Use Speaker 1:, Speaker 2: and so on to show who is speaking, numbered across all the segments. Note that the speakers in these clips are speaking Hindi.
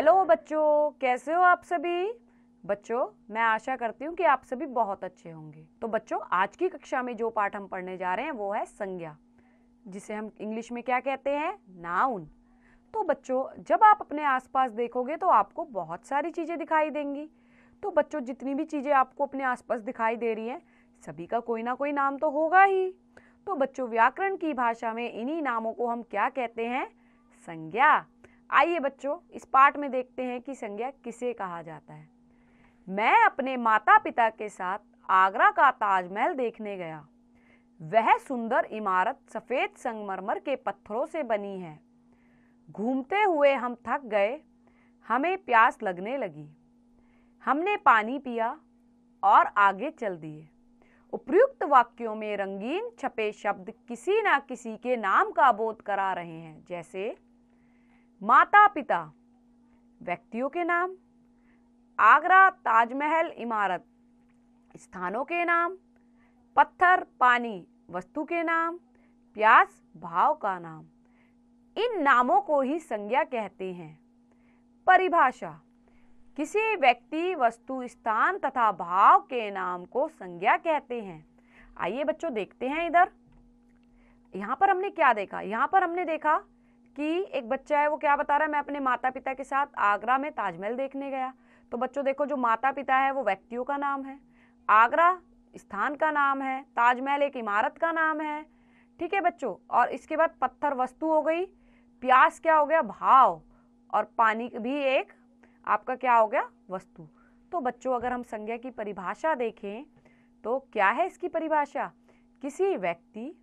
Speaker 1: हेलो बच्चों, कैसे हो आप सभी। बच्चों, मैं आशा करती हूँ कि आप सभी बहुत अच्छे होंगे। तो बच्चों, आज की कक्षा में जो पाठ हम पढ़ने जा रहे हैं वो है संज्ञा, जिसे हम इंग्लिश में क्या कहते हैं, नाउन। तो बच्चों, जब आप अपने आसपास देखोगे तो आपको बहुत सारी चीजें दिखाई देंगी। तो बच्चों, जितनी भी चीजें आपको अपने आसपास दिखाई दे रही हैं, सभी का कोई ना कोई नाम तो होगा ही। तो बच्चों, व्याकरण की भाषा में इन्हीं नामों को हम क्या कहते हैं, संज्ञा। आइए बच्चों, इस पाठ में देखते हैं कि संज्ञा किसे कहा जाता है। मैं अपने माता पिता के साथ आगरा का ताजमहल देखने गया। वह सुंदर इमारत सफेद संगमरमर के पत्थरों से बनी है। घूमते हुए हम थक गए, हमें प्यास लगने लगी। हमने पानी पिया और आगे चल दिए। उपयुक्त वाक्यों में रंगीन छपे शब्द किसी न किसी के नाम का बोध करा रहे हैं, जैसे माता पिता व्यक्तियों के नाम, आगरा ताजमहल इमारत स्थानों के नाम, पत्थर पानी वस्तु के नाम, प्यास भाव का नाम। इन नामों को ही संज्ञा कहते हैं। परिभाषा: किसी व्यक्ति वस्तु स्थान तथा भाव के नाम को संज्ञा कहते हैं। आइए बच्चों, देखते हैं इधर। यहाँ पर हमने क्या देखा, यहाँ पर हमने देखा कि एक बच्चा है, वो क्या बता रहा है, मैं अपने माता पिता के साथ आगरा में ताजमहल देखने गया। तो बच्चों देखो, जो माता पिता है वो व्यक्तियों का नाम है, आगरा स्थान का नाम है, ताजमहल एक इमारत का नाम है। ठीक है बच्चों, और इसके बाद पत्थर वस्तु हो गई, प्यास क्या हो गया, भाव, और पानी भी एक आपका क्या हो गया, वस्तु। तो बच्चों, अगर हम संज्ञा की परिभाषा देखें तो क्या है इसकी परिभाषा, किसी व्यक्ति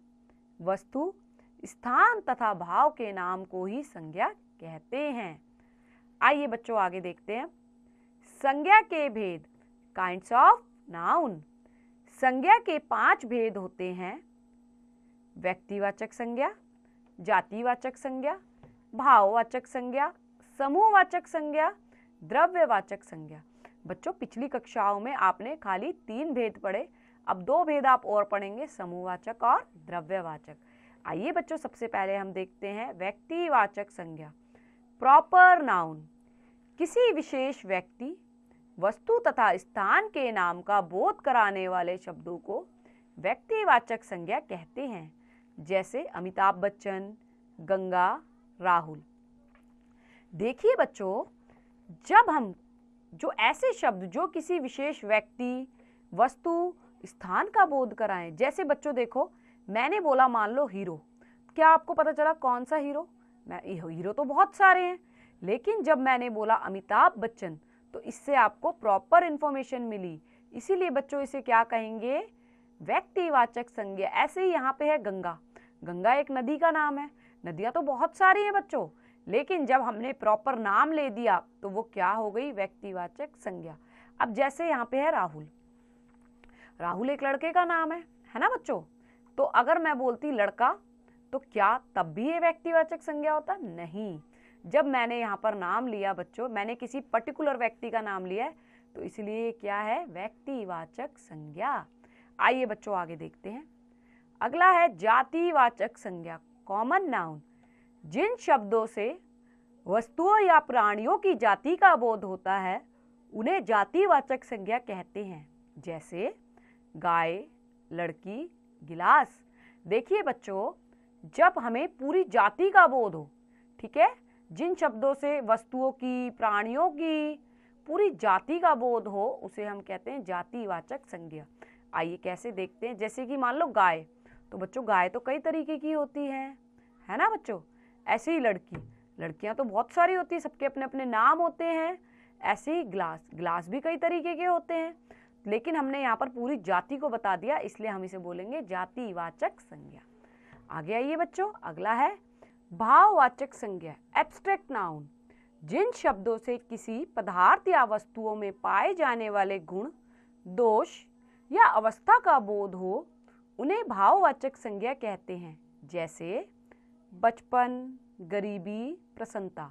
Speaker 1: वस्तु स्थान तथा भाव के नाम को ही संज्ञा कहते हैं। आइए बच्चों, आगे देखते हैं। संज्ञा के भेद, काइंड्स ऑफ नाउन। संज्ञा के 5 भेद होते हैं: व्यक्तिवाचक संज्ञा, जातिवाचक संज्ञा, भाववाचक संज्ञा, समूहवाचक संज्ञा, द्रव्यवाचक संज्ञा। बच्चों, पिछली कक्षाओं में आपने खाली 3 भेद पढ़े, अब 2 भेद आप और पढ़ेंगे, समूहवाचक और द्रव्यवाचक। आइए बच्चों, सबसे पहले हम देखते हैं व्यक्तिवाचक संज्ञा। प्रॉपर नाउन, किसी विशेष व्यक्ति वस्तु तथा स्थान के नाम का बोध कराने वाले शब्दों को व्यक्तिवाचक संज्ञा कहते हैं, जैसे अमिताभ बच्चन, गंगा, राहुल। देखिए बच्चों, जब हम जो ऐसे शब्द जो किसी विशेष व्यक्ति वस्तु स्थान का बोध कराएं, जैसे बच्चों देखो, मैंने बोला मान लो हीरो, क्या आपको पता चला कौन सा हीरो, हीरो तो बहुत सारे हैं, लेकिन जब मैंने बोला अमिताभ बच्चन तो इससे आपको प्रॉपर इंफॉर्मेशन मिली, इसीलिए बच्चों इसे क्या कहेंगे, व्यक्तिवाचक संज्ञा। ऐसे ही यहाँ पे है गंगा। गंगा एक नदी का नाम है, नदियां तो बहुत सारी हैं बच्चों, लेकिन जब हमने प्रॉपर नाम ले दिया तो वो क्या हो गई, व्यक्तिवाचक संज्ञा। अब जैसे यहाँ पे है राहुल, राहुल एक लड़के का नाम है ना बच्चों। तो अगर मैं बोलती लड़का तो क्या तब भी ये व्यक्तिवाचक संज्ञा होता, नहीं। जब मैंने यहाँ पर नाम लिया बच्चों, मैंने किसी पर्टिकुलर व्यक्ति का नाम लिया है, तो इसलिए क्या है, व्यक्तिवाचक संज्ञा। आइए बच्चों, आगे देखते हैं। अगला है जातिवाचक संज्ञा, कॉमन नाउन। जिन शब्दों से वस्तुओं या प्राणियों की जाति का बोध होता है उन्हें जातिवाचक संज्ञा कहते हैं, जैसे गाय, लड़की, गिलास। देखिए बच्चों, जब हमें पूरी जाति का बोध हो, ठीक है, जिन शब्दों से वस्तुओं की प्राणियों की पूरी जाति का बोध हो, उसे हम कहते हैं जातिवाचक संज्ञा। आइए कैसे देखते हैं। जैसे कि मान लो गाय, तो बच्चों गाय तो कई तरीके की होती है ना बच्चों। ऐसे ही लड़की, लड़कियां तो बहुत सारी होती है, सबके अपने अपने नाम होते हैं। ऐसे ही गिलास, गिलास भी कई तरीके के होते हैं, लेकिन हमने यहाँ पर पूरी जाति को बता दिया, इसलिए हम इसे बोलेंगे जातिवाचक संज्ञा। आगे आइए बच्चों, अगला है भाववाचक संज्ञा, एब्स्ट्रैक्ट नाउन। जिन शब्दों से किसी पदार्थ या वस्तुओं में पाए जाने वाले गुण, दोष या अवस्था का बोध हो उन्हें भाववाचक संज्ञा कहते हैं, जैसे बचपन, गरीबी, प्रसन्नता।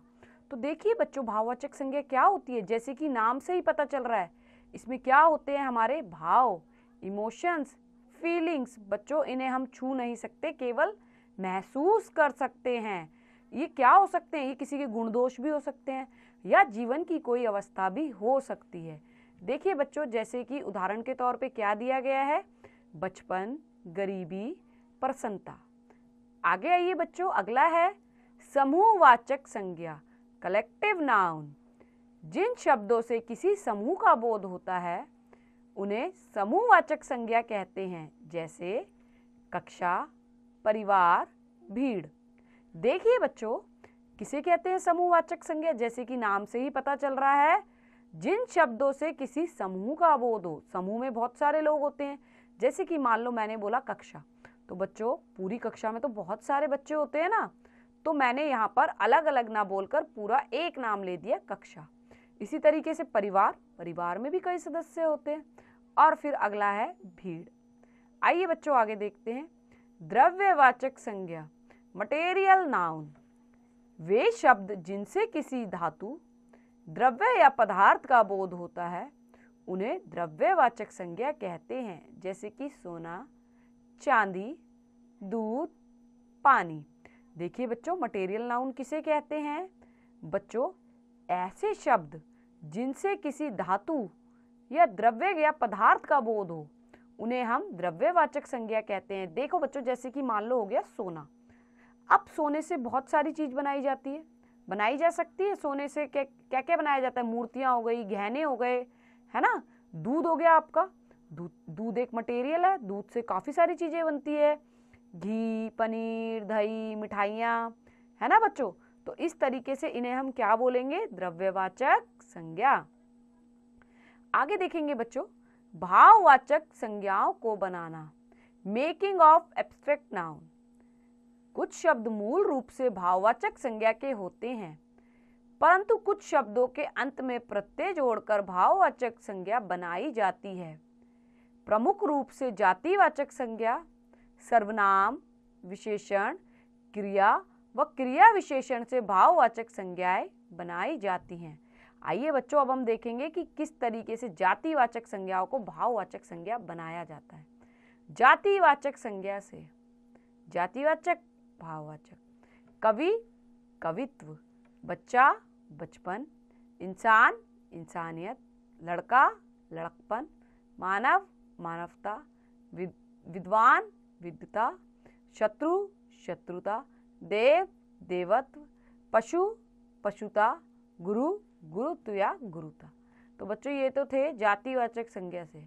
Speaker 1: तो देखिए बच्चों, भाववाचक संज्ञा क्या होती है, जैसे कि नाम से ही पता चल रहा है, इसमें क्या होते हैं, हमारे भाव, इमोशंस, फीलिंग्स। बच्चों इन्हें हम छू नहीं सकते, केवल महसूस कर सकते हैं। ये क्या हो सकते हैं, ये किसी के गुण दोष भी हो सकते हैं, या जीवन की कोई अवस्था भी हो सकती है। देखिए बच्चों, जैसे कि उदाहरण के तौर पे क्या दिया गया है, बचपन, गरीबी, प्रसन्नता। आगे आइए बच्चों, अगला है समूहवाचक संज्ञा, कलेक्टिव नाउन। जिन शब्दों से किसी समूह का बोध होता है उन्हें समूहवाचक संज्ञा कहते हैं, जैसे कक्षा, परिवार, भीड़। देखिए बच्चों, किसे कहते हैं समूहवाचक संज्ञा? जैसे कि नाम से ही पता चल रहा है, जिन शब्दों से किसी समूह का बोध हो। समूह में बहुत सारे लोग होते हैं, जैसे कि मान लो मैंने बोला कक्षा, तो बच्चों पूरी कक्षा में तो बहुत सारे बच्चे होते हैं ना, तो मैंने यहाँ पर अलग अलग ना बोलकर पूरा एक नाम ले दिया, कक्षा। इसी तरीके से परिवार, परिवार में भी कई सदस्य होते हैं। और फिर अगला है भीड़। आइए बच्चों आगे देखते हैं, द्रव्यवाचक संज्ञा, मटेरियल नाउन। वे शब्द जिनसे किसी धातु, द्रव्य या पदार्थ का बोध होता है उन्हें द्रव्यवाचक संज्ञा कहते हैं, जैसे कि सोना, चांदी, दूध, पानी। देखिए बच्चों, मटेरियल नाउन किसे कहते हैं? बच्चों, ऐसे शब्द जिनसे किसी धातु या द्रव्य या पदार्थ का बोध हो उन्हें हम द्रव्यवाचक संज्ञा कहते हैं। देखो बच्चों, जैसे कि मान लो हो गया सोना। अब सोने से बहुत सारी चीज बनाई जाती है, बनाई जा सकती है। सोने से क्या क्या क्या बनाया जाता है? मूर्तियां हो गई, गहने हो गए, है ना। दूध हो गया आपका, दूध एक मटेरियल है, दूध से काफी सारी चीजें बनती है, घी, पनीर, दही, मिठाइयाँ, है ना बच्चों। तो इस तरीके से इन्हें हम क्या बोलेंगे? द्रव्यवाचक संज्ञा। आगे देखेंगे बच्चों, भाववाचक संज्ञाओं को बनाना, मेकिंग ऑफ एब्स्ट्रैक्ट नाउन। कुछ शब्द मूल रूप से भाववाचक संज्ञा के होते हैं, परंतु कुछ शब्दों के अंत में प्रत्यय जोड़कर भाववाचक संज्ञा बनाई जाती है। प्रमुख रूप से जातिवाचक संज्ञा, सर्वनाम, विशेषण, क्रिया व क्रिया विशेषण से भाववाचक संज्ञाएं बनाई जाती हैं। आइए बच्चों, अब हम देखेंगे कि किस तरीके से जातिवाचक संज्ञाओं को भाववाचक संज्ञा बनाया जाता है। जातिवाचक संज्ञा से जातिवाचक, भाववाचक। कवि, कवित्व, बच्चा, बचपन, इंसान, इंसानियत, लड़का, लड़कपन, मानव, मानवता, विद्वान, विद्वता, शत्रु, शत्रुता, देव, देवत्व, पशु, पशुता, गुरु, गुरुत्व या गुरुता। तो बच्चों ये तो थे जातिवाचक संज्ञा से।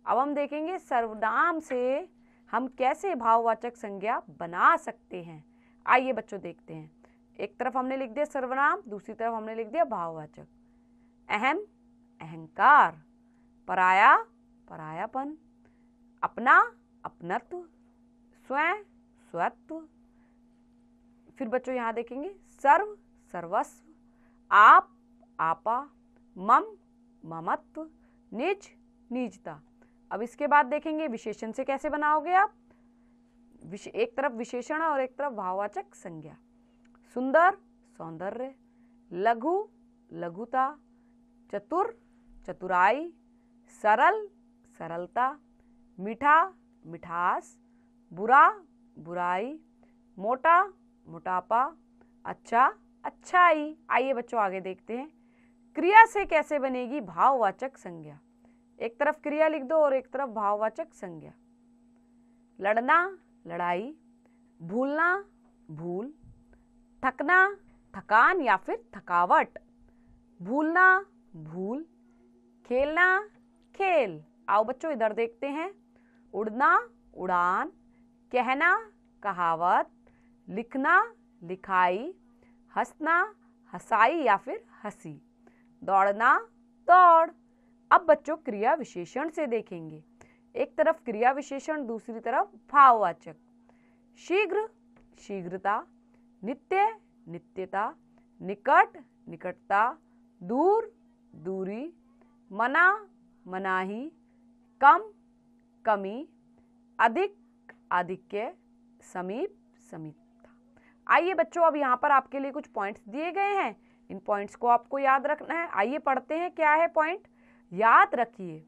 Speaker 1: अब हम देखेंगे सर्वनाम से हम कैसे भाववाचक संज्ञा बना सकते हैं। आइए बच्चों देखते हैं। एक तरफ हमने लिख दिया सर्वनाम, दूसरी तरफ हमने लिख दिया भाववाचक। अहम, अहंकार, पराया, परायापन, अपना, अपनत्व, स्वयं, स्वत्व। फिर बच्चों यहाँ देखेंगे सर्व, सर्वस्व, आप, आपा, मम, ममत्व, निज, निजता। अब इसके बाद देखेंगे विशेषण से कैसे बनाओगे आप। एक तरफ विशेषण और एक तरफ भाववाचक संज्ञा। सुंदर, सौंदर्य, लघु, लघुता, चतुर, चतुराई, सरल, सरलता, मीठा, मिठास, बुरा, बुराई, मोटा, मोटापा, अच्छा, अच्छाई। आइए बच्चों आगे देखते हैं क्रिया से कैसे बनेगी भाववाचक संज्ञा। एक तरफ क्रिया लिख दो और एक तरफ भाववाचक संज्ञा। लड़ना, लड़ाई, भूलना, भूल, थकना, थकान या फिर थकावट, भूलना, भूल, खेलना, खेल। आओ बच्चों इधर देखते हैं। उड़ना, उड़ान, कहना, कहावत, लिखना, लिखाई, हंसना, हंसाई या फिर हंसी, दौड़ना, दौड़। अब बच्चों क्रिया विशेषण से देखेंगे। एक तरफ क्रिया विशेषण, दूसरी तरफ भाववाचक। शीघ्र, शीघ्रता, नित्य, नित्यता, निकट, निकटता, दूर, दूरी, मना, मनाही, कम, कमी, अधिक, आधिक्य, समीप, समीपता। आइए बच्चों अब यहाँ पर आपके लिए कुछ पॉइंट्स दिए गए हैं, इन पॉइंट्स को आपको याद रखना है। आइए पढ़ते हैं क्या है पॉइंट। याद रखिए,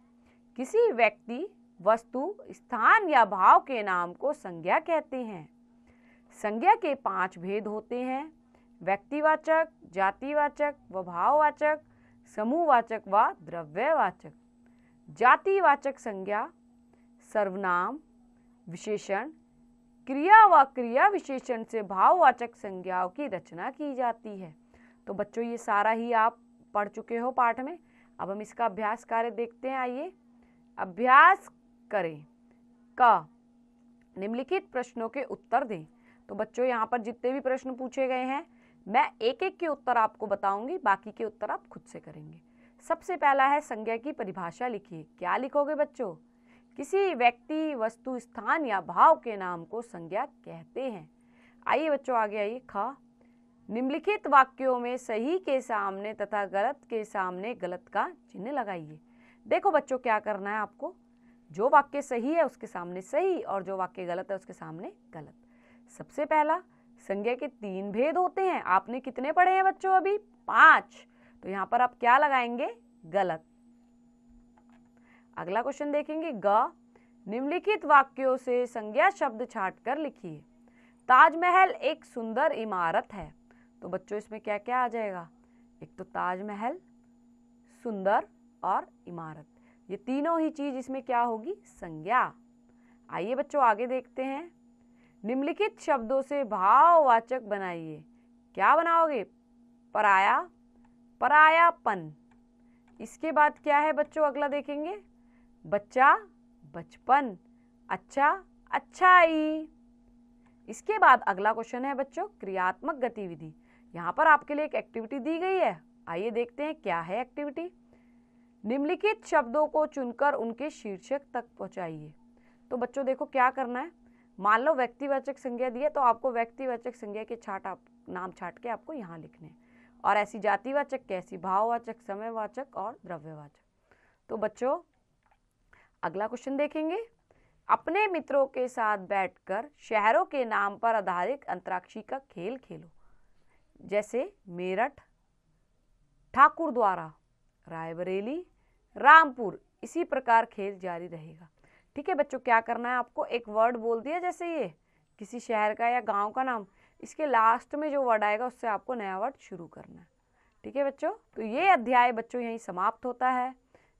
Speaker 1: किसी व्यक्ति, वस्तु, स्थान या भाव के नाम को संज्ञा कहते हैं। संज्ञा के 5 भेद होते हैं। व्यक्तिवाचक, जातिवाचक व भाववाचक, समूहवाचक व द्रव्यवाचक। जातिवाचक संज्ञा सर्वनाम, विशेषण, क्रिया व क्रिया विशेषण से भाववाचक संज्ञाओं की रचना की जाती है। तो बच्चों ये सारा ही आप पढ़ चुके हो पाठ में। अब हम इसका अभ्यास कार्य देखते हैं। आइए अभ्यास करें। क, निम्नलिखित प्रश्नों के उत्तर दें। तो बच्चों यहाँ पर जितने भी प्रश्न पूछे गए हैं मैं एक एक के उत्तर आपको बताऊंगी, बाकी के उत्तर आप खुद से करेंगे। सबसे पहला है संज्ञा की परिभाषा लिखिए। क्या लिखोगे बच्चों? किसी व्यक्ति, वस्तु, स्थान या भाव के नाम को संज्ञा कहते हैं। आइए बच्चों आगे आइए। ख, निम्नलिखित वाक्यों में सही के सामने तथा गलत के सामने गलत का चिन्ह लगाइए। देखो बच्चों क्या करना है आपको, जो वाक्य सही है उसके सामने सही और जो वाक्य गलत है उसके सामने गलत। सबसे पहला, संज्ञा के 3 भेद होते हैं। आपने कितने पढ़े हैं बच्चों? अभी 5। तो यहाँ पर आप क्या लगाएंगे? गलत। अगला क्वेश्चन देखेंगे। ग, निम्नलिखित वाक्यों से संज्ञा शब्द छांटकर लिखिए। ताजमहल एक सुंदर इमारत है। तो बच्चों इसमें क्या क्या आ जाएगा? एक तो ताजमहल, सुंदर और इमारत, ये तीनों ही चीज इसमें क्या होगी? संज्ञा। आइए बच्चों आगे देखते हैं। निम्नलिखित शब्दों से भाववाचक बनाइए। क्या बनाओगे? पराया, परायापन। इसके बाद क्या है बच्चों? अगला देखेंगे। बच्चा, बचपन। अच्छा, अच्छाई। इसके बाद अगला क्वेश्चन है बच्चों क्रियात्मक गतिविधि। यहाँ पर आपके लिए एक एक्टिविटी दी गई है। आइए देखते हैं क्या है एक्टिविटी। निम्नलिखित शब्दों को चुनकर उनके शीर्षक तक पहुंचाइए। तो बच्चों देखो क्या करना है। मान लो व्यक्तिवाचक संज्ञा दी है तो आपको व्यक्तिवाचक संज्ञा के नाम छाट के आपको यहाँ लिखने हैं। और ऐसी जातिवाचक, कैसी भाववाचक, समयवाचक और द्रव्यवाचक। तो बच्चों अगला क्वेश्चन देखेंगे। अपने मित्रों के साथ बैठकर शहरों के नाम पर आधारित अंतराक्षरी का खेल खेलो। जैसे मेरठ, ठाकुरद्वारा, रायबरेली, रामपुर। इसी प्रकार खेल जारी रहेगा। ठीक है बच्चों, क्या करना है आपको? एक वर्ड बोल दिया, जैसे ये किसी शहर का या गांव का नाम, इसके लास्ट में जो वर्ड आएगा उससे आपको नया वर्ड शुरू करना है। ठीक है बच्चों, तो ये अध्याय बच्चों यहीं समाप्त होता है।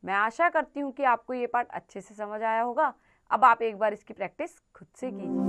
Speaker 1: मैं आशा करती हूँ कि आपको ये पाठ अच्छे से समझ आया होगा। अब आप एक बार इसकी प्रैक्टिस खुद से कीजिए।